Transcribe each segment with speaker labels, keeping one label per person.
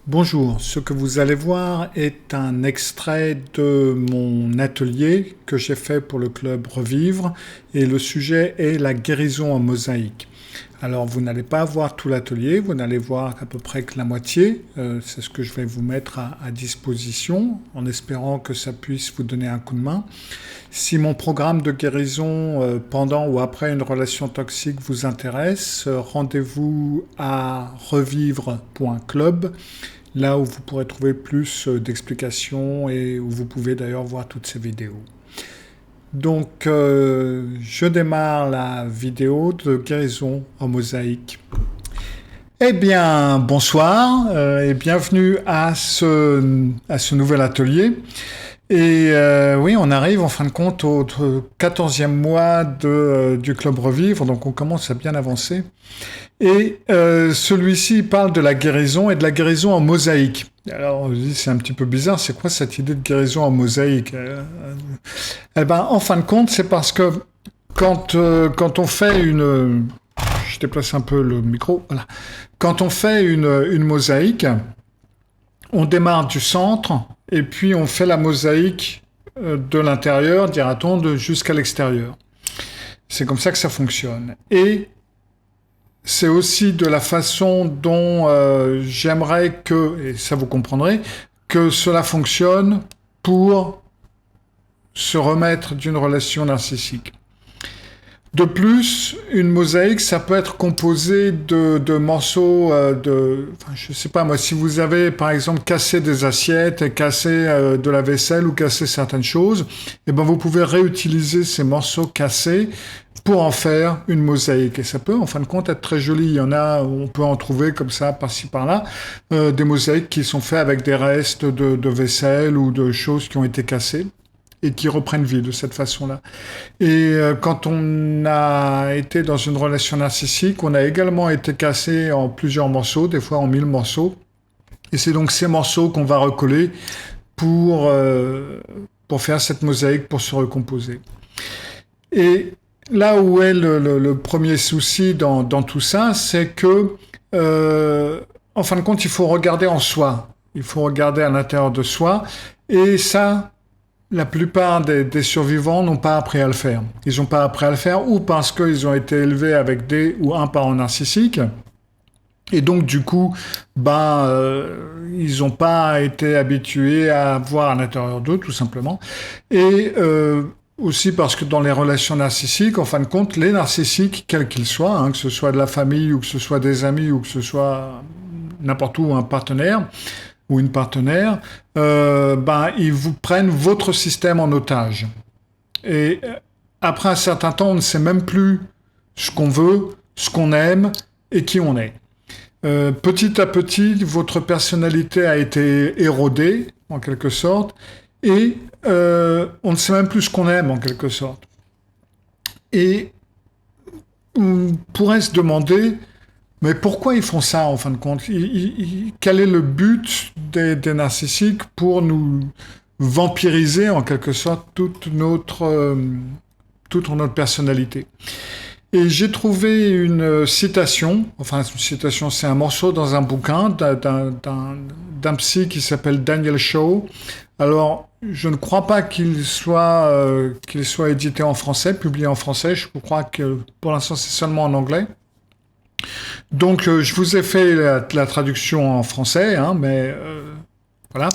Speaker 1: Bonjour, ce que vous allez voir est un extrait de mon atelier que j'ai fait pour le club Revivre et le sujet est la guérison en mosaïque. Alors vous n'allez pas voir tout l'atelier, vous n'allez voir à peu près que la moitié, c'est ce que je vais vous mettre à disposition en espérant que ça puisse vous donner un coup de main. Si mon programme de guérison pendant ou après une relation toxique vous intéresse, rendez-vous à revivre.club. Là où vous pourrez trouver plus d'explications et où vous pouvez d'ailleurs voir toutes ces vidéos. Donc, je démarre la vidéo de guérison en mosaïque. Eh bien, bonsoir et bienvenue à ce nouvel atelier. Et oui, on arrive en fin de compte au 14e mois du Club Revivre, donc on commence à bien avancer. Et celui-ci parle de la guérison et de la guérison en mosaïque. Alors on se dit c'est un petit peu bizarre, c'est quoi cette idée de guérison en mosaïque? Eh ben, en fin de compte, c'est parce que quand on fait une... Je déplace un peu le micro, voilà. Quand on fait une mosaïque, on démarre du centre et puis on fait la mosaïque de l'intérieur, dira-t-on, jusqu'à l'extérieur. C'est comme ça que ça fonctionne. Et c'est aussi de la façon dont j'aimerais que, et ça vous comprendrez, que cela fonctionne pour se remettre d'une relation narcissique. De plus, une mosaïque, ça peut être composé de morceaux je sais pas moi, si vous avez par exemple cassé des assiettes, cassé de la vaisselle ou cassé certaines choses, eh ben vous pouvez réutiliser ces morceaux cassés pour en faire une mosaïque. Et ça peut en fin de compte être très joli. Il y en a, on peut en trouver comme ça, par-ci par-là, des mosaïques qui sont faits avec des restes de vaisselle ou de choses qui ont été cassées et qui reprennent vie de cette façon-là. Et quand on a été dans une relation narcissique, on a également été cassé en plusieurs morceaux, des fois en 1000 morceaux. Et c'est donc ces morceaux qu'on va recoller pour faire cette mosaïque, pour se recomposer. Et là où est le premier souci dans tout ça, c'est que, en fin de compte, il faut regarder en soi. Il faut regarder à l'intérieur de soi. Et ça, la plupart des survivants n'ont pas appris à le faire. Ils n'ont pas appris à le faire ou parce qu'ils ont été élevés avec des ou un parent narcissique. Et donc, du coup, ils n'ont pas été habitués à voir à l'intérieur d'eux, tout simplement. Et aussi parce que dans les relations narcissiques, en fin de compte, les narcissiques, quels qu'ils soient, que ce soit de la famille ou que ce soit des amis ou que ce soit n'importe où un partenaire ou une partenaire, ils vous prennent votre système en otage. Et après un certain temps, on ne sait même plus ce qu'on veut, ce qu'on aime et qui on est. Petit à petit, votre personnalité a été érodée, en quelque sorte, et on ne sait même plus ce qu'on aime, en quelque sorte. Et on pourrait se demander, mais pourquoi ils font ça, en fin de compte? Quel est le but des narcissiques pour nous vampiriser, en quelque sorte, toute notre personnalité? Et j'ai trouvé une citation, c'est un morceau dans un bouquin d'un psy qui s'appelle Daniel Shaw. Alors, je ne crois pas qu'il soit édité en français, publié en français. Je crois que pour l'instant c'est seulement en anglais. Donc, je vous ai fait la traduction en français, mais voilà.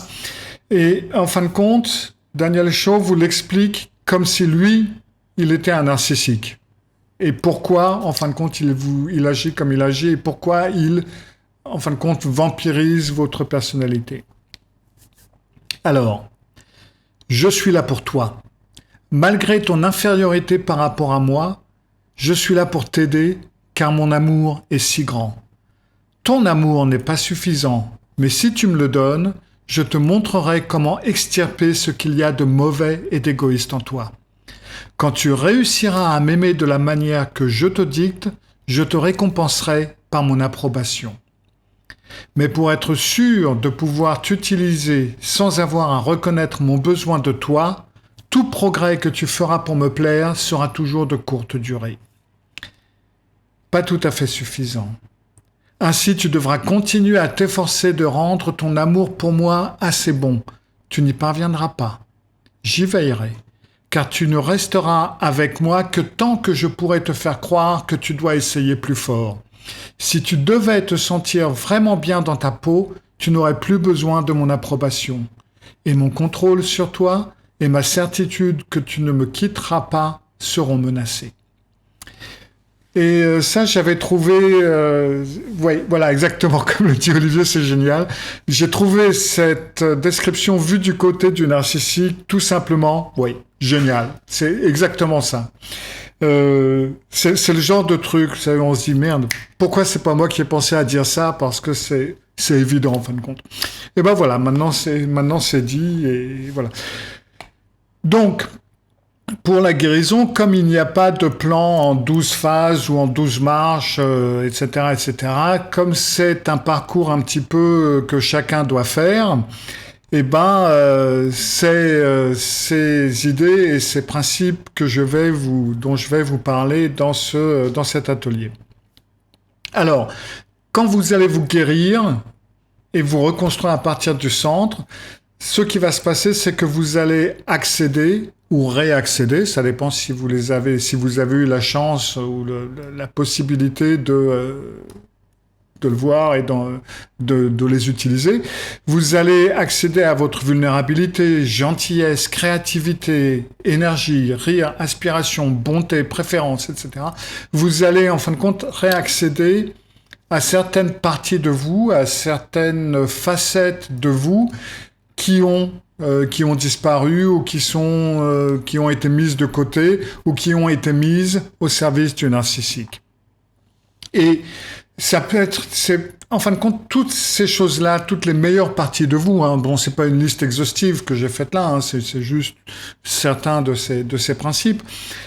Speaker 1: Et en fin de compte, Daniel Shaw vous l'explique comme si lui, il était un narcissique. Et pourquoi, en fin de compte, il agit comme il agit et pourquoi il, en fin de compte, vampirise votre personnalité. Alors, je suis là pour toi. Malgré ton infériorité par rapport à moi, je suis là pour t'aider car mon amour est si grand. Ton amour n'est pas suffisant, mais si tu me le donnes, je te montrerai comment extirper ce qu'il y a de mauvais et d'égoïste en toi. Quand tu réussiras à m'aimer de la manière que je te dicte, je te récompenserai par mon approbation. Mais pour être sûr de pouvoir t'utiliser sans avoir à reconnaître mon besoin de toi, tout progrès que tu feras pour me plaire sera toujours de courte durée. Pas tout à fait suffisant. Ainsi, tu devras continuer à t'efforcer de rendre ton amour pour moi assez bon. Tu n'y parviendras pas. J'y veillerai, car tu ne resteras avec moi que tant que je pourrai te faire croire que tu dois essayer plus fort. Si tu devais te sentir vraiment bien dans ta peau, tu n'aurais plus besoin de mon approbation. Et mon contrôle sur toi et ma certitude que tu ne me quitteras pas seront menacés. Et ça, j'avais trouvé, voilà, exactement comme le dit Olivier, c'est génial. J'ai trouvé cette description vue du côté du narcissique, tout simplement, oui, génial. C'est exactement ça. C'est le genre de truc, vous savez, on se dit merde, pourquoi c'est pas moi qui ai pensé à dire ça? Parce que c'est évident en fin de compte. Et ben voilà, maintenant c'est dit et voilà. Donc, pour la guérison, comme il n'y a pas de plan en 12 phases ou en 12 marches, etc., comme c'est un parcours un petit peu que chacun doit faire, eh ben, c'est ces idées et ces principes dont je vais vous parler dans cet atelier. Alors, quand vous allez vous guérir et vous reconstruire à partir du centre, ce qui va se passer, c'est que vous allez accéder ou réaccéder, ça dépend si vous avez eu la chance ou la possibilité de le voir et de les utiliser. Vous allez accéder à votre vulnérabilité, gentillesse, créativité, énergie, rire, aspiration, bonté, préférence, etc. Vous allez en fin de compte réaccéder à certaines parties de vous, à certaines facettes de vous qui ont disparu ou qui ont été mises de côté ou qui ont été mises au service du narcissique. Et ça peut être, en fin de compte, toutes ces choses-là, toutes les meilleures parties de vous, hein, bon, c'est pas une liste exhaustive que j'ai faite là, hein, c'est juste certains de ces principes,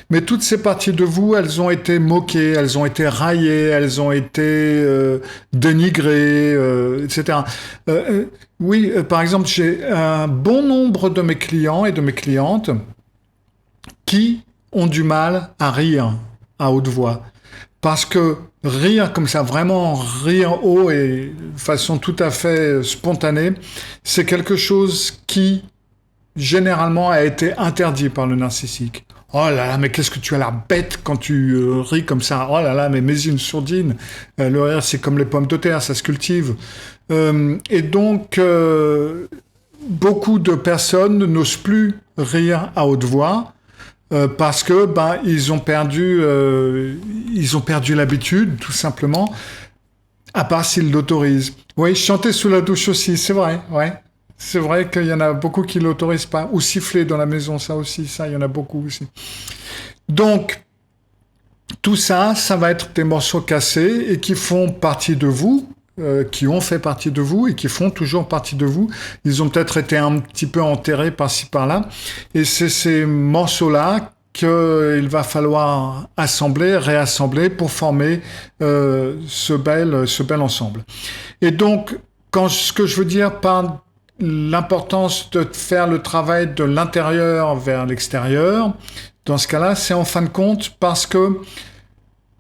Speaker 1: mais toutes ces parties de vous, elles ont été moquées, elles ont été raillées, elles ont été dénigrées, etc. Oui, par exemple, j'ai un bon nombre de mes clients et de mes clientes qui ont du mal à rire à haute voix. Parce que rire comme ça, vraiment rire haut et de façon tout à fait spontanée, c'est quelque chose qui, généralement, a été interdit par le narcissique. Oh là là, mais qu'est-ce que tu as l'air bête quand tu ris comme ça. Oh là là, mais mets-y une sourdine. Le rire, c'est comme les pommes de terre, ça se cultive. Et donc, beaucoup de personnes n'osent plus rire à haute voix. Parce que ils ont perdu l'habitude, tout simplement, à part s'ils l'autorisent. Oui, chanter sous la douche aussi, c'est vrai, ouais. C'est vrai qu'il y en a beaucoup qui l'autorisent pas. Ou siffler dans la maison, ça aussi, il y en a beaucoup aussi. Donc, tout ça va être des morceaux cassés et qui font partie de vous, qui ont fait partie de vous et qui font toujours partie de vous. Ils ont peut-être été un petit peu enterrés par-ci par-là. Et c'est ces morceaux-là qu'il va falloir assembler, réassembler pour former ce bel ensemble. Et donc, ce que je veux dire par l'importance de faire le travail de l'intérieur vers l'extérieur, dans ce cas-là, c'est en fin de compte parce que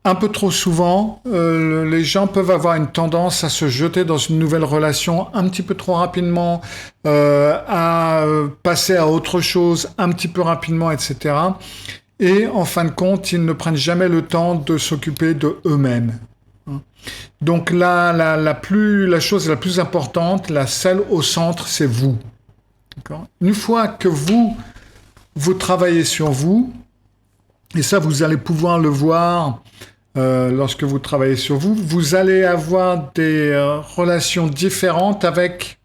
Speaker 1: un peu trop souvent, les gens peuvent avoir une tendance à se jeter dans une nouvelle relation un petit peu trop rapidement, à passer à autre chose un petit peu rapidement, etc. Et en fin de compte, ils ne prennent jamais le temps de s'occuper de eux-mêmes. Donc là, la chose la plus importante, celle au centre, c'est vous. D'accord ? Une fois que vous travaillez sur vous, et ça, vous allez pouvoir le voir lorsque vous travaillez sur vous, vous allez avoir des relations différentes avec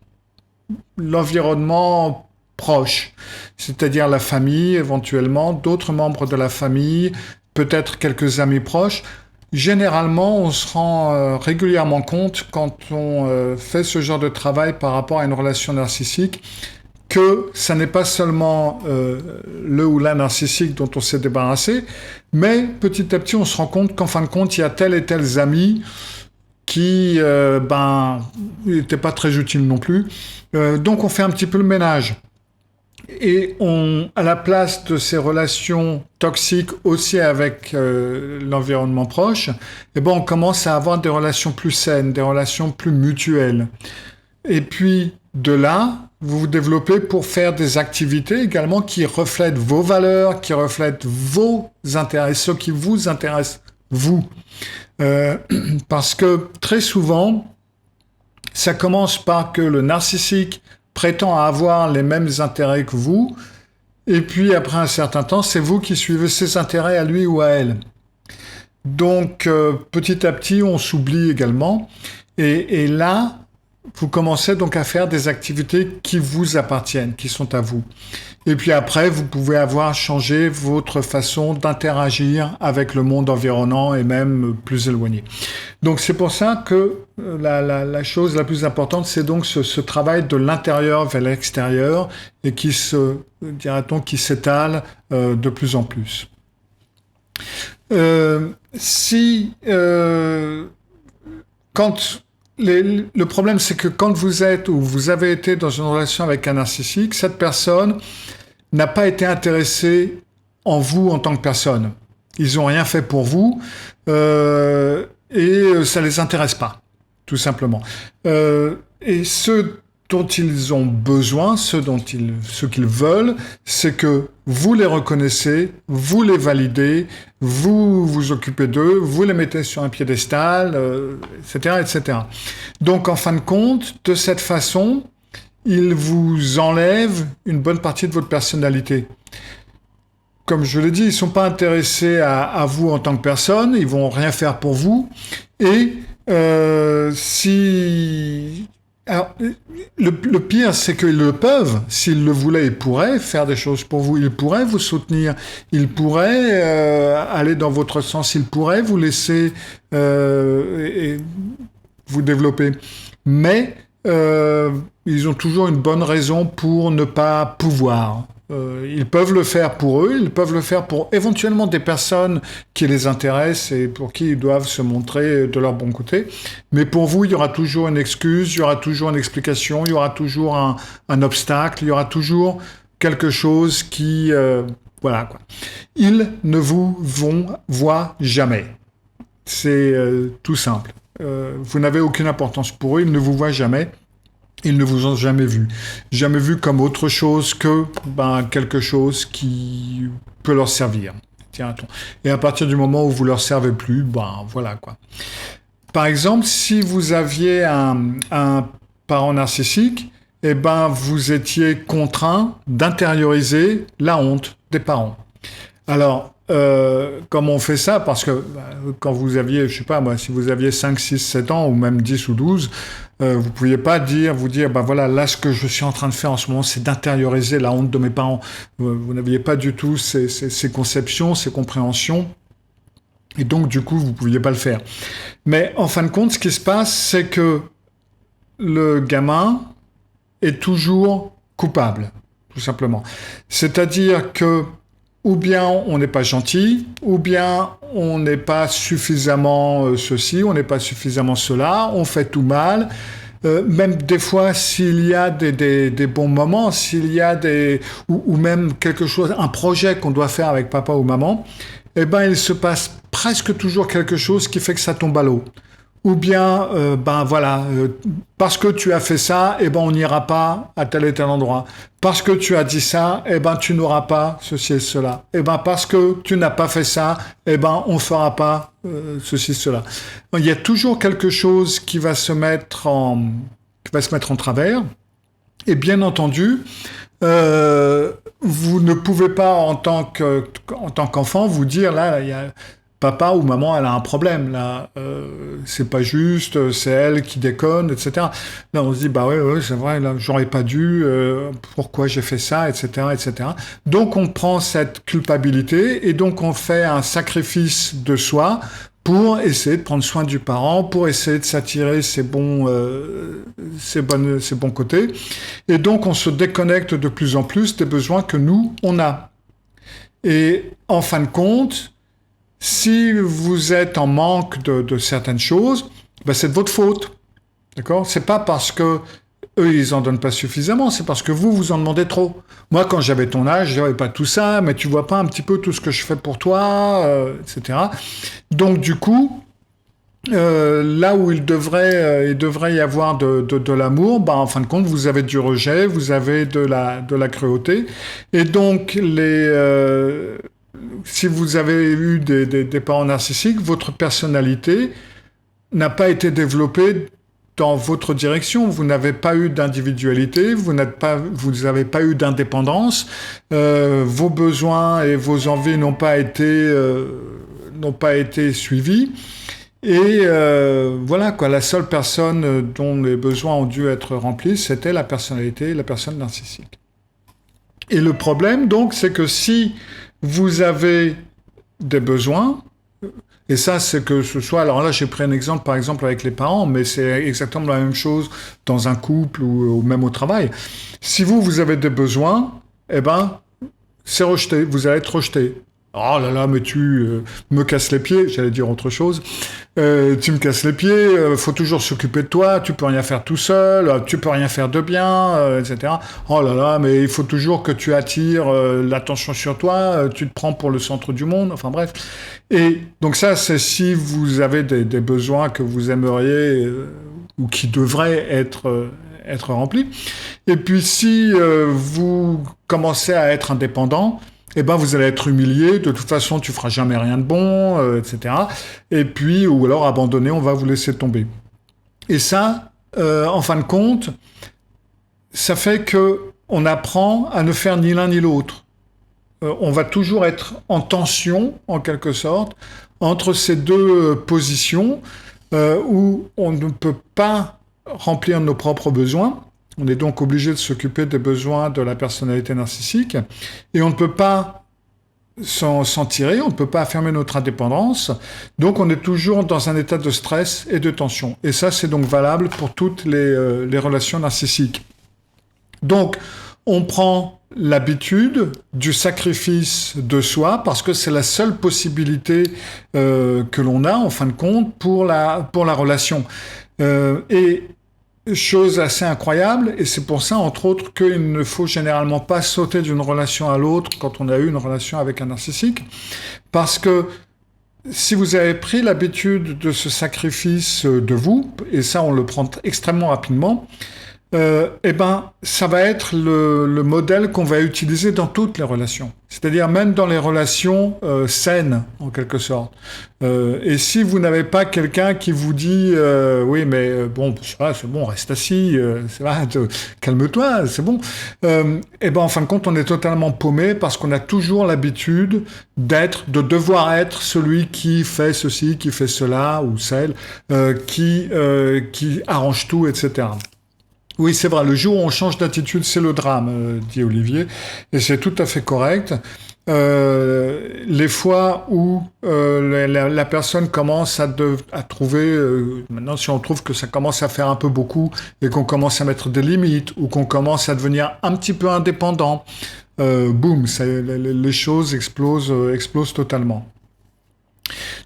Speaker 1: l'environnement proche, c'est-à-dire la famille, éventuellement, d'autres membres de la famille, peut-être quelques amis proches. Généralement, on se rend régulièrement compte, quand on fait ce genre de travail par rapport à une relation narcissique, que ça n'est pas seulement le ou la narcissique dont on s'est débarrassé, mais petit à petit, on se rend compte qu'en fin de compte, il y a tels et tels amis qui n'étaient pas très utiles non plus. Donc, on fait un petit peu le ménage. Et à la place de ces relations toxiques aussi avec l'environnement proche, eh ben on commence à avoir des relations plus saines, des relations plus mutuelles. Et puis de là, vous vous développez pour faire des activités également qui reflètent vos valeurs, qui reflètent vos intérêts, ce qui vous intéresse, vous. Euh, Parce que très souvent, ça commence par que le narcissique prétend avoir les mêmes intérêts que vous, et puis après un certain temps, c'est vous qui suivez ses intérêts à lui ou à elle. Donc petit à petit, on s'oublie également, et là, vous commencez donc à faire des activités qui vous appartiennent, qui sont à vous. Et puis après, vous pouvez avoir changé votre façon d'interagir avec le monde environnant et même plus éloigné. Donc c'est pour ça que la chose la plus importante, c'est donc ce travail de l'intérieur vers l'extérieur et qui dira-t-on, qui s'étale de plus en plus. Si quand le problème, c'est que quand vous êtes ou vous avez été dans une relation avec un narcissique, cette personne n'a pas été intéressée en vous en tant que personne. Ils n'ont rien fait pour vous et ça les intéresse pas, tout simplement. Et ce dont ils ont besoin, ce qu'ils veulent, c'est que vous les reconnaissez, vous les validez, vous vous occupez d'eux, vous les mettez sur un piédestal, etc., etc. Donc, en fin de compte, de cette façon, ils vous enlèvent une bonne partie de votre personnalité. Comme je l'ai dit, ils ne sont pas intéressés à vous en tant que personne, ils vont rien faire pour vous. Et si... Alors, le pire, c'est qu'ils le peuvent. S'ils le voulaient, ils pourraient faire des choses pour vous. Ils pourraient vous soutenir. Ils pourraient aller dans votre sens. Ils pourraient vous laisser et vous développer. Mais ils ont toujours une bonne raison pour ne pas pouvoir. Ils peuvent le faire pour eux, ils peuvent le faire pour éventuellement des personnes qui les intéressent et pour qui ils doivent se montrer de leur bon côté. Mais pour vous, il y aura toujours une excuse, il y aura toujours une explication, il y aura toujours un obstacle, il y aura toujours quelque chose qui... voilà quoi. Ils ne vous voient jamais. C'est tout simple. Vous n'avez aucune importance pour eux, ils ne vous voient jamais. Ils ne vous ont jamais vu. Jamais vu comme autre chose que quelque chose qui peut leur servir. Tiens-t-on. Et à partir du moment où vous leur servez plus, voilà quoi. Par exemple, si vous aviez un parent narcissique, vous étiez contraint d'intérioriser la honte des parents. Alors, comment on fait ça? Parce que quand vous aviez, je sais pas moi, si vous aviez 5, 6, 7 ans, ou même 10 ou 12, vous ne pouviez pas vous dire, voilà, là, ce que je suis en train de faire en ce moment, c'est d'intérioriser la honte de mes parents. Vous n'aviez pas du tout ces conceptions, ces compréhensions. Et donc, du coup, vous ne pouviez pas le faire. Mais en fin de compte, ce qui se passe, c'est que le gamin est toujours coupable, tout simplement. C'est-à-dire que ou bien on n'est pas gentil, ou bien on n'est pas suffisamment ceci, on n'est pas suffisamment cela, on fait tout mal. Même des fois, s'il y a des bons moments, s'il y a ou même quelque chose, un projet qu'on doit faire avec papa ou maman, il se passe presque toujours quelque chose qui fait que ça tombe à l'eau. Ou bien, parce que tu as fait ça, on n'ira pas à tel et tel endroit. Parce que tu as dit ça, tu n'auras pas ceci et cela. Parce que tu n'as pas fait ça, on fera pas ceci, cela. Il y a toujours quelque chose qui va se mettre en travers. Et bien entendu, vous ne pouvez pas, en tant qu'enfant, vous dire, là, il y a... Papa ou maman, elle a un problème, là. C'est pas juste, c'est elle qui déconne, etc. Là, on se dit, ouais, c'est vrai, là, j'aurais pas dû, pourquoi j'ai fait ça, etc., etc. Donc, on prend cette culpabilité et donc on fait un sacrifice de soi pour essayer de prendre soin du parent, pour essayer de s'attirer ses bons côtés. Et donc, on se déconnecte de plus en plus des besoins que nous, on a. Et en fin de compte, si vous êtes en manque de certaines choses, c'est de votre faute. D'accord? C'est pas parce que eux, ils en donnent pas suffisamment, c'est parce que vous en demandez trop. Moi, quand j'avais ton âge, j'avais pas tout ça, mais tu vois pas un petit peu tout ce que je fais pour toi, etc. Donc, du coup, là où il devrait y avoir de l'amour, bah, en fin de compte, vous avez du rejet, vous avez de la cruauté. Et donc, si vous avez eu des parents narcissiques, votre personnalité n'a pas été développée dans votre direction. Vous n'avez pas eu d'individualité, vous n'avez pas eu d'indépendance, vos besoins et vos envies n'ont pas été suivis. Et voilà quoi, la seule personne dont les besoins ont dû être remplis, c'était la personnalité, la personne narcissique. Et le problème donc, c'est que si vous avez des besoins, et ça c'est que ce soit, alors là j'ai pris un exemple par exemple avec les parents, mais c'est exactement la même chose dans un couple ou même au travail. Si vous avez des besoins, eh ben c'est rejeté, vous allez être rejeté. Oh là là, mais tu me casses les pieds, j'allais dire autre chose. Tu me casses les pieds, faut toujours s'occuper de toi, tu peux rien faire tout seul, tu peux rien faire de bien, etc. Oh là là, mais il faut toujours que tu attires l'attention sur toi, tu te prends pour le centre du monde, enfin bref. Et donc ça, c'est si vous avez des besoins que vous aimeriez ou qui devraient être remplis. Et puis si vous commencez à être indépendant, eh ben vous allez être humilié, de toute façon tu feras jamais rien de bon, etc. Et puis, ou alors abandonné, on va vous laisser tomber. Et ça, en fin de compte, ça fait que on apprend à ne faire ni l'un ni l'autre. On va toujours être en tension, en quelque sorte, entre ces deux positions où on ne peut pas remplir nos propres besoins. On est donc obligé de s'occuper des besoins de la personnalité narcissique et on ne peut pas s'en tirer, on ne peut pas affirmer notre indépendance. Donc on est toujours dans un état de stress et de tension. Et ça, c'est donc valable pour toutes les relations narcissiques. Donc, on prend l'habitude du sacrifice de soi parce que c'est la seule possibilité que l'on a, en fin de compte, pour la relation. Et chose assez incroyable, et c'est pour ça, entre autres, qu'il ne faut généralement pas sauter d'une relation à l'autre quand on a eu une relation avec un narcissique, parce que si vous avez pris l'habitude de ce sacrifice de vous, et ça on le prend extrêmement rapidement, eh ben, ça va être le modèle qu'on va utiliser dans toutes les relations. C'est-à-dire même dans les relations saines, en quelque sorte. Et si vous n'avez pas quelqu'un qui vous dit oui, mais bon, c'est bon, reste assis, calme-toi, c'est bon. Eh ben, en fin de compte, on est totalement paumé parce qu'on a toujours l'habitude de devoir être celui qui fait ceci, qui fait cela ou celle, qui arrange tout, etc. Oui, c'est vrai, le jour où on change d'attitude, c'est le drame, dit Olivier, et c'est tout à fait correct. Les fois où la personne commence à trouver, maintenant si on trouve que ça commence à faire un peu beaucoup et qu'on commence à mettre des limites ou qu'on commence à devenir un petit peu indépendant, boum, les choses explosent totalement.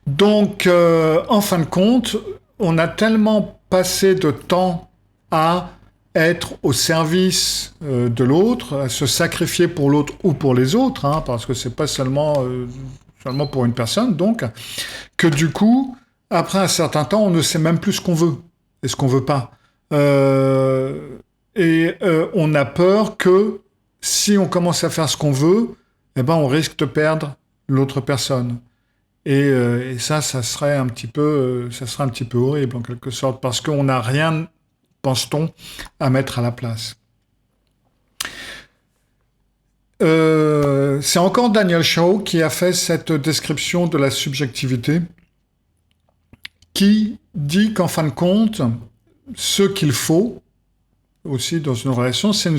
Speaker 1: Donc, en fin de compte, on a tellement passé de temps à être au service de l'autre, à se sacrifier pour l'autre ou pour les autres, hein, parce que c'est pas seulement pour une personne, donc, que du coup, après un certain temps, on ne sait même plus ce qu'on veut et ce qu'on veut pas. On a peur que si on commence à faire ce qu'on veut, eh ben on risque de perdre l'autre personne. Et ça serait un petit peu horrible en quelque sorte, parce qu'on n'a rien, pense-t-on, à mettre à la place. C'est encore Daniel Shaw qui a fait cette description de la subjectivité, qui dit qu'en fin de compte, ce qu'il faut aussi dans une relation, c'est une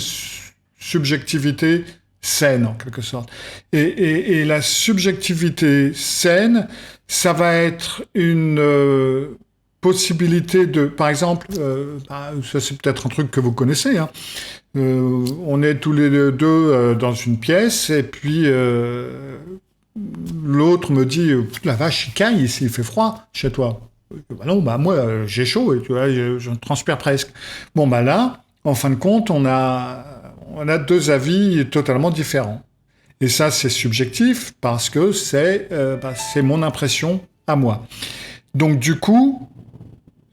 Speaker 1: subjectivité saine en quelque sorte. Et la subjectivité saine, ça va être une possibilité de, par exemple, ça c'est peut-être un truc que vous connaissez, hein, on est tous les deux dans une pièce et puis l'autre me dit la vache il caille ici, il fait froid chez toi. Bah non, bah moi j'ai chaud et tu vois, je transpire presque. Bon bah là en fin de compte, on a deux avis totalement différents. Et ça, c'est subjectif parce que c'est mon impression à moi. Donc du coup,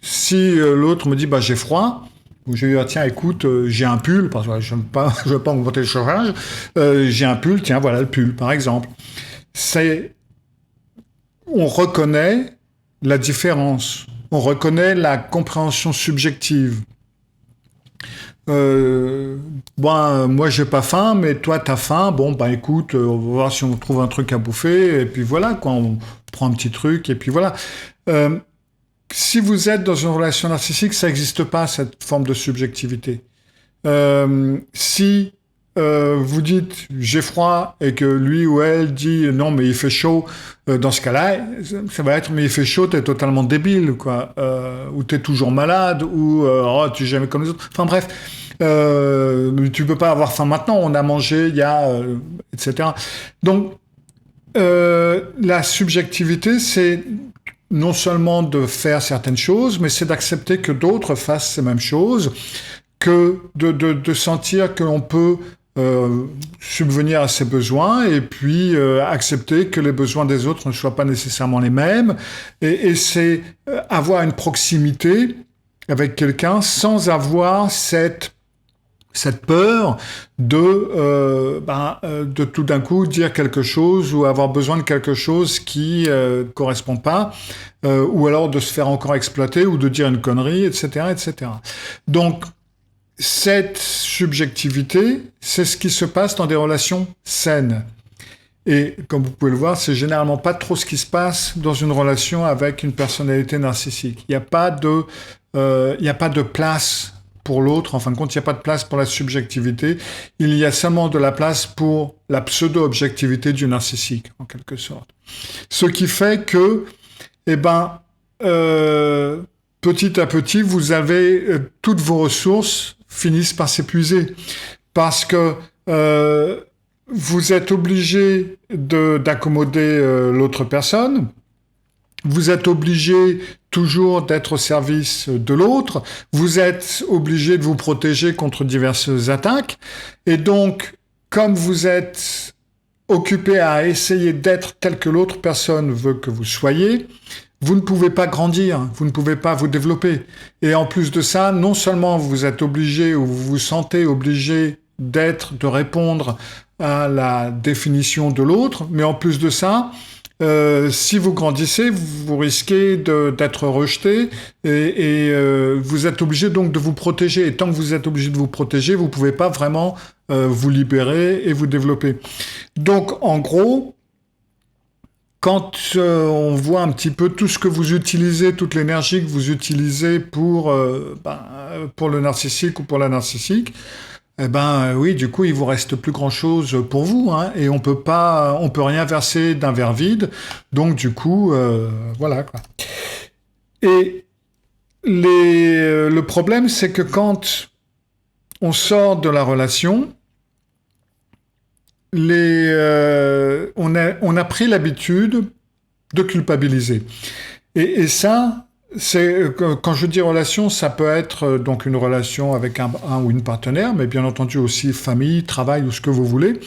Speaker 1: si l'autre me dit j'ai froid, ou je lui dis tiens écoute j'ai un pull parce que je veux pas augmenter le chauffage, j'ai un pull, tiens voilà le pull par exemple. On reconnaît la différence, on reconnaît la compréhension subjective. Moi j'ai pas faim, mais toi t'as faim. Bon écoute, on va voir si on trouve un truc à bouffer et puis voilà quoi, on prend un petit truc et puis voilà. Si vous êtes dans une relation narcissique, ça n'existe pas cette forme de subjectivité. Si vous dites j'ai froid et que lui ou elle dit non mais il fait chaud, dans ce cas-là, ça va être mais il fait chaud, t'es totalement débile quoi, ou t'es toujours malade, ou tu es jamais comme les autres. Enfin bref, tu peux pas avoir faim maintenant, on a mangé il y a, etc. Donc la subjectivité, c'est non seulement de faire certaines choses, mais c'est d'accepter que d'autres fassent ces mêmes choses, que de sentir que l'on peut subvenir à ses besoins et puis accepter que les besoins des autres ne soient pas nécessairement les mêmes. Et c'est avoir une proximité avec quelqu'un sans avoir cette peur de tout d'un coup dire quelque chose ou avoir besoin de quelque chose qui correspond pas, ou alors de se faire encore exploiter ou de dire une connerie, etc., etc. Donc cette subjectivité, c'est ce qui se passe dans des relations saines. Et comme vous pouvez le voir, c'est généralement pas trop ce qui se passe dans une relation avec une personnalité narcissique. Il n'y a pas de place pour l'autre. En fin de compte, il n'y a pas de place pour la subjectivité. Il y a seulement de la place pour la pseudo-objectivité du narcissique, en quelque sorte. Ce qui fait que, petit à petit, vous avez toutes vos ressources finissent par s'épuiser. Parce que vous êtes obligé d'accommoder l'autre personne. Vous êtes obligé toujours d'être au service de l'autre. Vous êtes obligé de vous protéger contre diverses attaques. Et donc, comme vous êtes occupé à essayer d'être tel que l'autre personne veut que vous soyez, vous ne pouvez pas grandir, vous ne pouvez pas vous développer. Et en plus de ça, non seulement vous êtes obligé ou vous vous sentez obligé de répondre à la définition de l'autre, mais en plus de ça, si vous grandissez, vous risquez d'être rejeté et vous êtes obligé donc de vous protéger. Et tant que vous êtes obligé de vous protéger, vous ne pouvez pas vraiment vous libérer et vous développer. Donc, en gros, quand on voit un petit peu tout ce que vous utilisez, toute l'énergie que vous utilisez pour le narcissique ou pour la narcissique, oui, du coup, il vous reste plus grand-chose pour vous, hein, et on peut rien verser d'un verre vide. Donc, du coup, voilà, quoi. Et le problème, c'est que quand on sort de la relation, on a pris l'habitude de culpabiliser. Et ça, quand je dis relation, ça peut être donc une relation avec un ou une partenaire, mais bien entendu aussi famille, travail ou ce que vous voulez.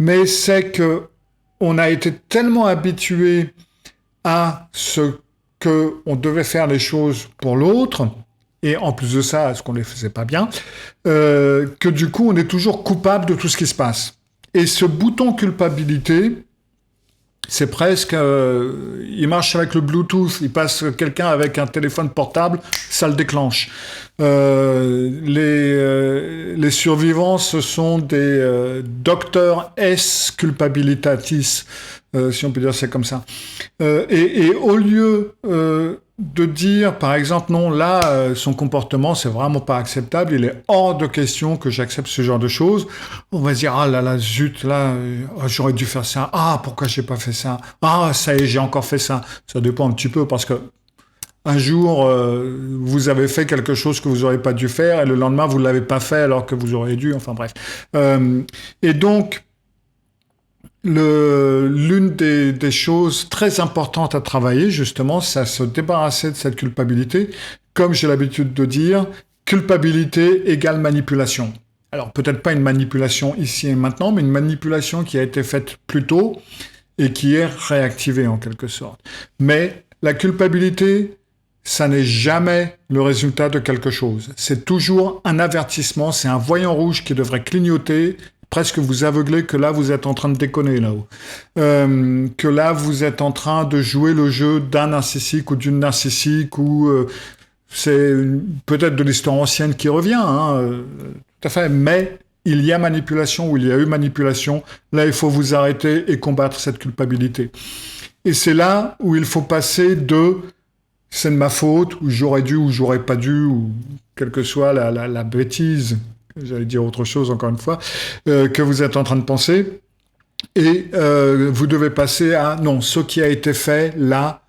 Speaker 1: Mais c'est que on a été tellement habitué à ce que on devait faire les choses pour l'autre, et en plus de ça, à ce qu'on les faisait pas bien, que du coup on est toujours coupable de tout ce qui se passe. Et ce bouton culpabilité, c'est presque, il marche avec le Bluetooth, il passe quelqu'un avec un téléphone portable, ça le déclenche. Les survivants, ce sont des docteurs S culpabilitatis, si on peut dire c'est comme ça. Et au lieu de dire, par exemple, non, là, son comportement, c'est vraiment pas acceptable, il est hors de question que j'accepte ce genre de choses, on va se dire, ah là là, zut, là, j'aurais dû faire ça, ah, pourquoi j'ai pas fait ça, ah, ça y est, j'ai encore fait ça. Ça dépend un petit peu, parce que un jour, vous avez fait quelque chose que vous n'auriez pas dû faire, et le lendemain, vous ne l'avez pas fait alors que vous auriez dû, enfin bref. Et donc, l'une des choses très importantes à travailler, justement, c'est à se débarrasser de cette culpabilité, comme j'ai l'habitude de dire, culpabilité égale manipulation. Alors peut-être pas une manipulation ici et maintenant, mais une manipulation qui a été faite plus tôt et qui est réactivée en quelque sorte. Mais la culpabilité, ça n'est jamais le résultat de quelque chose. C'est toujours un avertissement, c'est un voyant rouge qui devrait clignoter, presque vous aveugler que là vous êtes en train de déconner là-haut. Que là vous êtes en train de jouer le jeu d'un narcissique ou d'une narcissique ou c'est peut-être de l'histoire ancienne qui revient, tout à fait, mais il y a manipulation ou il y a eu manipulation. Là, il faut vous arrêter et combattre cette culpabilité. Et c'est là où il faut passer de « c'est de ma faute » ou « j'aurais dû » ou « j'aurais pas dû » ou quelle que soit la bêtise, j'allais dire autre chose encore une fois, que vous êtes en train de penser. Et vous devez passer à « non, ce qui a été fait là,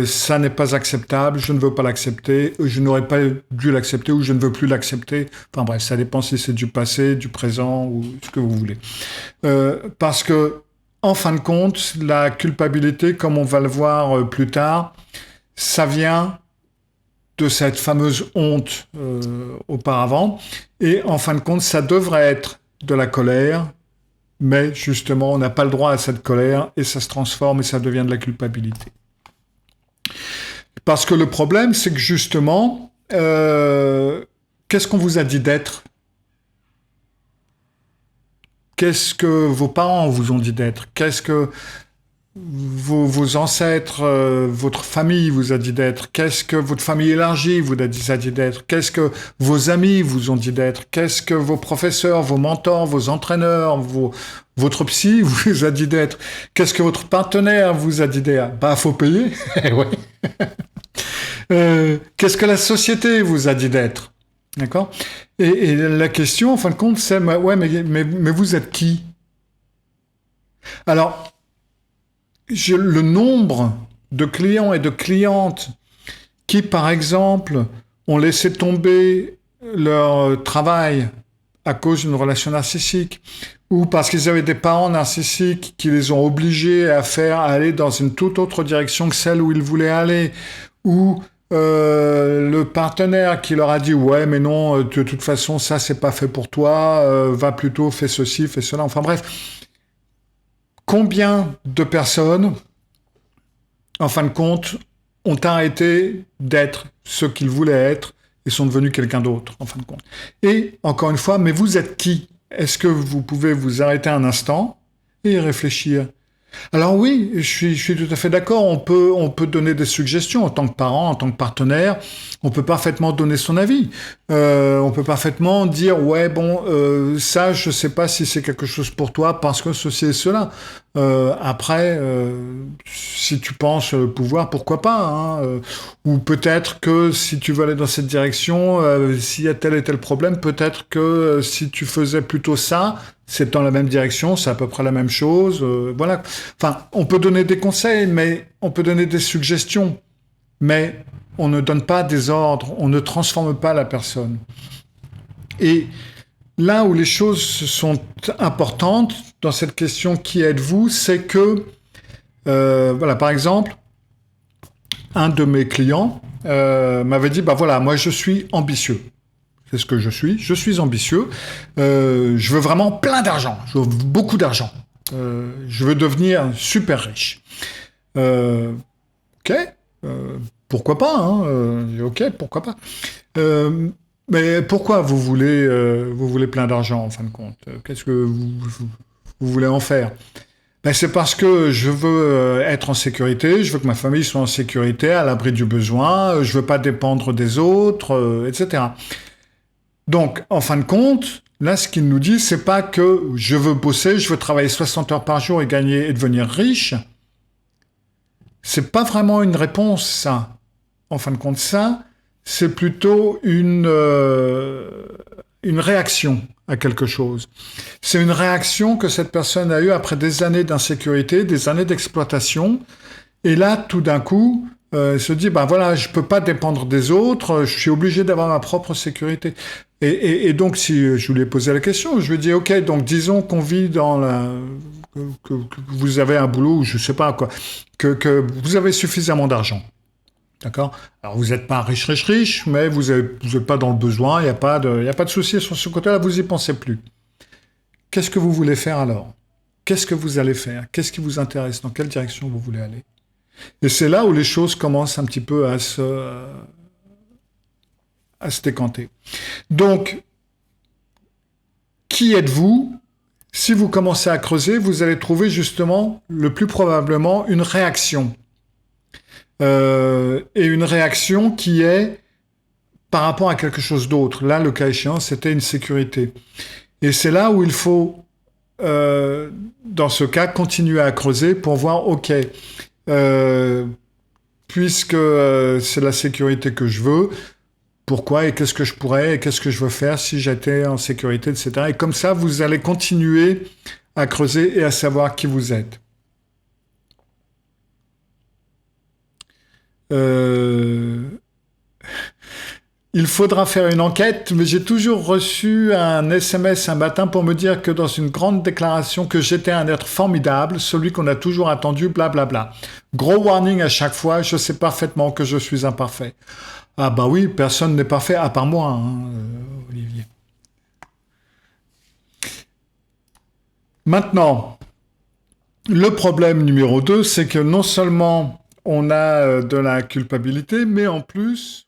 Speaker 1: ça n'est pas acceptable, je ne veux pas l'accepter, je n'aurais pas dû l'accepter ou je ne veux plus l'accepter. » Enfin bref, ça dépend si c'est du passé, du présent ou ce que vous voulez. Parce que, en fin de compte, la culpabilité, comme on va le voir plus tard, ça vient de cette fameuse honte auparavant. Et en fin de compte, ça devrait être de la colère, mais justement, on n'a pas le droit à cette colère et ça se transforme et ça devient de la culpabilité. Parce que le problème, c'est que justement, qu'est-ce qu'on vous a dit d'être ? Qu'est-ce que vos parents vous ont dit d'être ? Qu'est-ce que vos ancêtres, votre famille vous a dit d'être? Qu'est-ce que votre famille élargie vous a dit d'être? Qu'est-ce que vos amis vous ont dit d'être? Qu'est-ce que vos professeurs, vos mentors, vos entraîneurs, votre psy vous a dit d'être? Qu'est-ce que votre partenaire vous a dit d'être? Bah, faut payer. Ouais. Qu'est-ce que la société vous a dit d'être? D'accord? Et la question, en fin de compte, c'est ouais, mais vous êtes qui? Alors, le nombre de clients et de clientes qui, par exemple, ont laissé tomber leur travail à cause d'une relation narcissique, ou parce qu'ils avaient des parents narcissiques qui les ont obligés à aller dans une toute autre direction que celle où ils voulaient aller, ou le partenaire qui leur a dit « ouais, mais non, de toute façon, ça, c'est pas fait pour toi, va plutôt, fais ceci, fais cela », enfin bref. Combien de personnes, en fin de compte, ont arrêté d'être ce qu'ils voulaient être et sont devenus quelqu'un d'autre, en fin de compte. Et, encore une fois, mais vous êtes qui? Est-ce que vous pouvez vous arrêter un instant et y réfléchir? Alors oui, je suis tout à fait d'accord, on peut donner des suggestions en tant que parent, en tant que partenaire, on peut parfaitement donner son avis. On peut parfaitement dire, ouais, bon, ça, je sais pas si c'est quelque chose pour toi parce que ceci et cela. Après, si tu penses pouvoir, pourquoi pas, ou peut-être que si tu veux aller dans cette direction, s'il y a tel et tel problème, peut-être que si tu faisais plutôt ça, c'est dans la même direction, c'est à peu près la même chose, voilà. Enfin, on peut donner des conseils, mais on peut donner des suggestions, mais on ne donne pas des ordres, on ne transforme pas la personne. Et là où les choses sont importantes dans cette question « qui êtes-vous ?», c'est que, voilà, par exemple, un de mes clients m'avait dit « bah voilà, moi je suis ambitieux ». C'est ce que je suis ambitieux, je veux vraiment plein d'argent, je veux beaucoup d'argent, je veux devenir super riche. Ok, pourquoi pas, ok, pourquoi pas. Mais pourquoi vous voulez plein d'argent en fin de compte? Qu'est-ce que vous voulez en faire? Ben c'est parce que je veux être en sécurité, je veux que ma famille soit en sécurité, à l'abri du besoin, je veux pas dépendre des autres, etc. Donc, en fin de compte, là, ce qu'il nous dit, c'est pas que je veux bosser, je veux travailler 60 heures par jour et gagner et devenir riche. C'est pas vraiment une réponse, ça. En fin de compte, ça, c'est plutôt une réaction à quelque chose. C'est une réaction que cette personne a eue après des années d'insécurité, des années d'exploitation. Et là, tout d'un coup, se dit, ben voilà, je peux pas dépendre des autres, je suis obligé d'avoir ma propre sécurité. Et donc, si je lui ai posé la question, je lui ai dit, ok, donc disons qu'on vit dans que vous avez un boulot, ou je sais pas quoi, que vous avez suffisamment d'argent. D'accord? Alors, vous n'êtes pas riche, riche, riche, mais vous n'êtes pas dans le besoin, il n'y a pas de, il y a pas de souci sur ce côté-là, vous n'y pensez plus. Qu'est-ce que vous voulez faire alors? Qu'est-ce que vous allez faire? Qu'est-ce qui vous intéresse? Dans quelle direction vous voulez aller? Et c'est là où les choses commencent un petit peu à se décanter. Donc, qui êtes-vous? Si vous commencez à creuser, vous allez trouver justement, le plus probablement, une réaction. Et une réaction qui est par rapport à quelque chose d'autre. Là, le cas échéant, c'était une sécurité. Et c'est là où il faut, dans ce cas, continuer à creuser pour voir, OK, euh, puisque c'est la sécurité que je veux, pourquoi et qu'est-ce que je pourrais et qu'est-ce que je veux faire si j'étais en sécurité, etc. Et comme ça, vous allez continuer à creuser et à savoir qui vous êtes. Euh, Il faudra faire une enquête, mais j'ai toujours reçu un SMS un matin pour me dire que dans une grande déclaration que j'étais un être formidable, celui qu'on a toujours attendu, blablabla. Gros warning à chaque fois, je sais parfaitement que je suis imparfait. Ah bah oui, personne n'est parfait à part moi, hein, Olivier. Maintenant, le problème numéro 2, c'est que non seulement on a de la culpabilité, mais en plus,